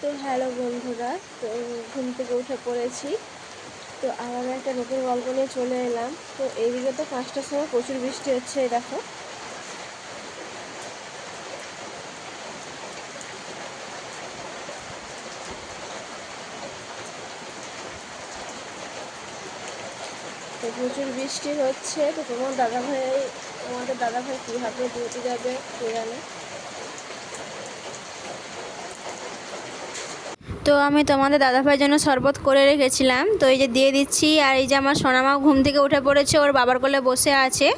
তো হ্যালো বন্ধুরা, তো ঘুম থেকে উঠে পড়েছি। তো আবার একটা নতুন গল্প নিয়ে চলে এলাম। তো এইদিকে তো 5টার সময় প্রচুর বৃষ্টি হচ্ছে, এই দেখো। তো প্রচুর বৃষ্টি হচ্ছে। তো তোমাদের দাদাভাই কীভাবে ডিউটি যাবে কে জানে। তো আমি তোমাদের দাদাভাইয়ের জন্য শরবত করে রেখেছিলাম, তো এই যে দিয়ে দিচ্ছি। আর এই যে আমার সোনামাও ঘুম থেকে উঠে পড়েছে, ওর বাবার কোলে বসে আছে।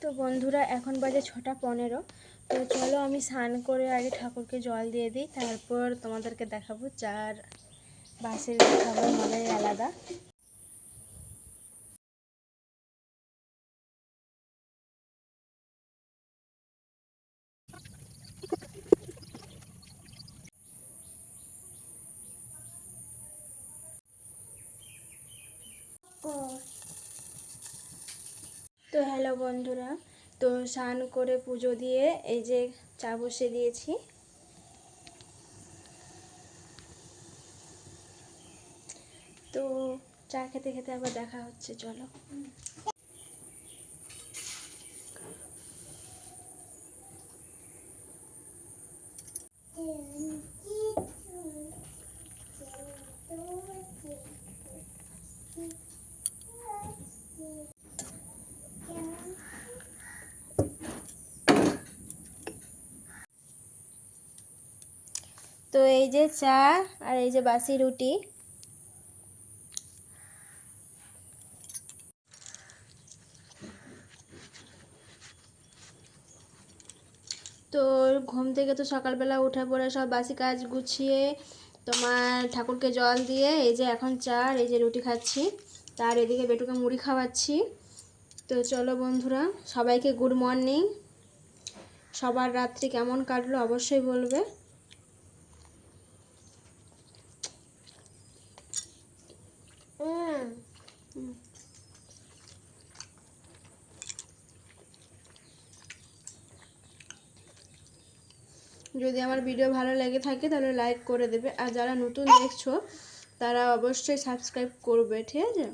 তো বন্ধুরা, এখন বাজে 6টা 15। তো চলো আমি স্নান করে আগে ঠাকুরকে জল দিয়ে দিই, তারপর তোমাদেরকে দেখাবো। চার বাসের খাবার মজাই আলাদা। তো হ্যালো বন্ধুরা, তো স্নান করে পুজো দিয়ে এই যে চা বসিয়ে দিয়েছি। তো চা খেতে খেতে আবার দেখা হচ্ছে, চলো। তো এই যে চা আর এই যে বাসি রুটি। তো ঘুম থেকে তো সকালবেলা উঠে পড়ে সব বাসি কাজ গুছিয়ে তোমার ঠাকুরকে জল দিয়ে এই যে এখন চা আর এই যে রুটি খাচ্ছি। তার এদিকে বেটুকে মুড়ি খাওয়াচ্ছি। তো চলো বন্ধুরা, সবাইকে গুড মর্নিং। সবার রাত্রি কেমন কাটলো অবশ্যই বলবে। যদি আমার ভিডিও ভালো লেগে থাকে তাহলে লাইক করে দেবে, আর যারা নতুন দেখছো তারা অবশ্যই সাবস্ক্রাইব করবে, ঠিক আছে?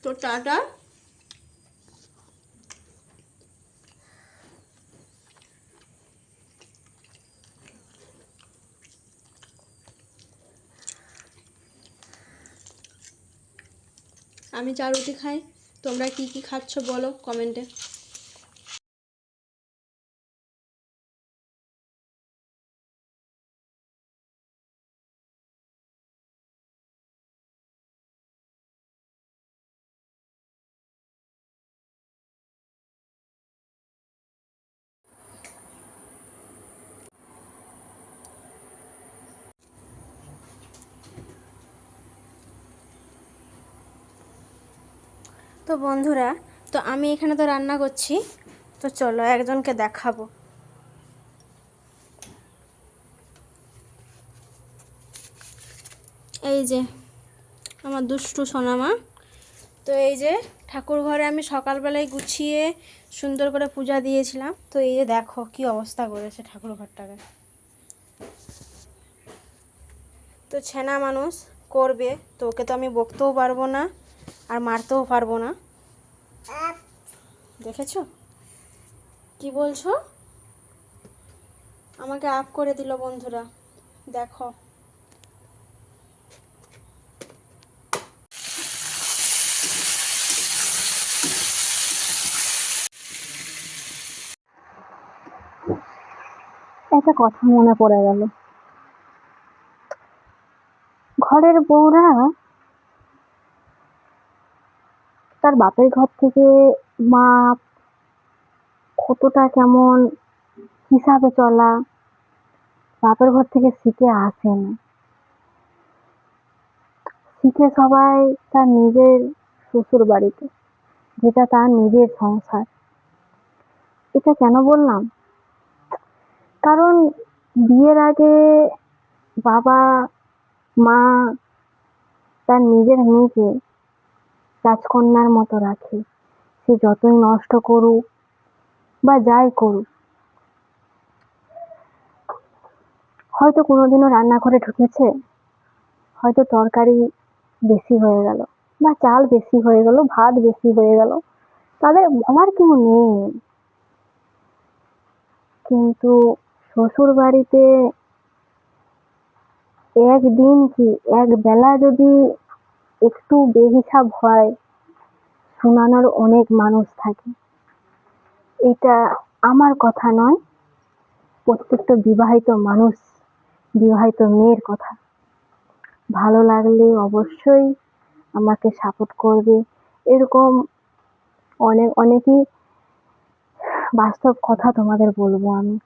তো টাটা। আমি চা রুটি খাই, তোমরা কি কি খাচ্ছ বলো কমেন্টে। তো বন্ধুরা, তো আমি এখানে তো রান্না করছি, তো চলো একজনকে দেখাবো। এই যে আমার দুষ্টু সোনামা। তো এই যে ঠাকুর ঘরে আমি সকালবেলায় গুছিয়ে সুন্দর করে পূজা দিয়েছিলাম। তো এই যে দেখো কি অবস্থা করেছে ঠাকুর ঘরটাকে। তো ছেনা মানুষ করবে, তো ওকে তো আমি বকতেও পারবো না আর মারতেও পারবো না। দেখেছো কি বলছো? আমাকে আপ করে দিল বন্ধুরা, দেখো। একটা কথা মনে পড়ে গেল, ঘরের বউরা তার বাপের ঘর থেকে মাপ, কতটা কেমন হিসাবে চলা বাপের ঘর থেকে শিখে আসেন। শিখে সবাই তার নিজের শ্বশুর বাড়িতে, যেটা তার নিজের সংসার। এটা কেন বললাম? কারণ বিয়ের আগে বাবা মা তার নিজের মেয়েকে রাজকন্যার মতো রাখে। সে যতই নষ্ট করুক বা যাই করুক, হয়তো কোনোদিনও রান্নাঘরে ঢুকেছে, হয়তো তরকারি বেশি হয়ে গেল বা চাল বেশি হয়ে গেল, ভাত বেশি হয়ে গেল, তাদের বলার কেউ নেই। কিন্তু শ্বশুর বাড়িতে একদিন কি এক বেলা যদি একটু বেহিসাব হয়, শোনানোর অনেক মানুষ থাকে। এটা আমার কথা নয়, প্রত্যেকটা বিবাহিত মানুষ, বিবাহিত মেয়ের কথা। ভালো লাগলে অবশ্যই আমাকে সাপোর্ট করবে। এরকম অনেকই বাস্তব কথা তোমাদের বলবো আমি।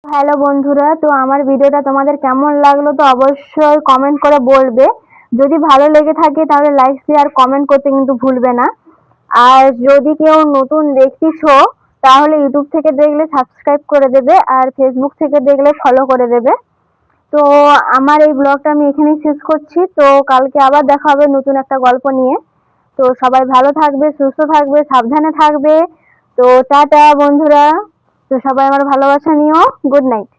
হ্যালো বন্ধুরা, তো আমার ভিডিওটা তোমাদের কেমন লাগলো তো অবশ্যই কমেন্ট করে বলবে। যদি ভালো লেগে থাকে তাহলে লাইক শেয়ার কমেন্ট করতে কিন্তু ভুলবে না। আর যদি কেউ নতুন দেখতেছো তাহলে ইউটিউব থেকে দেখলে সাবস্ক্রাইব করে দেবে, আর ফেসবুক থেকে দেখলে ফলো করে দেবে। তো আমার এই ব্লগটা আমি এখানেই শেষ করছি। তো কালকে আবার দেখা হবে নতুন একটা গল্প নিয়ে। তো সবাই ভালো থাকবে, সুস্থ থাকবে, সাবধানে থাকবে। তো টাটা বন্ধুরা। তো সবাই আমার ভালোবাসা নিও। Good night.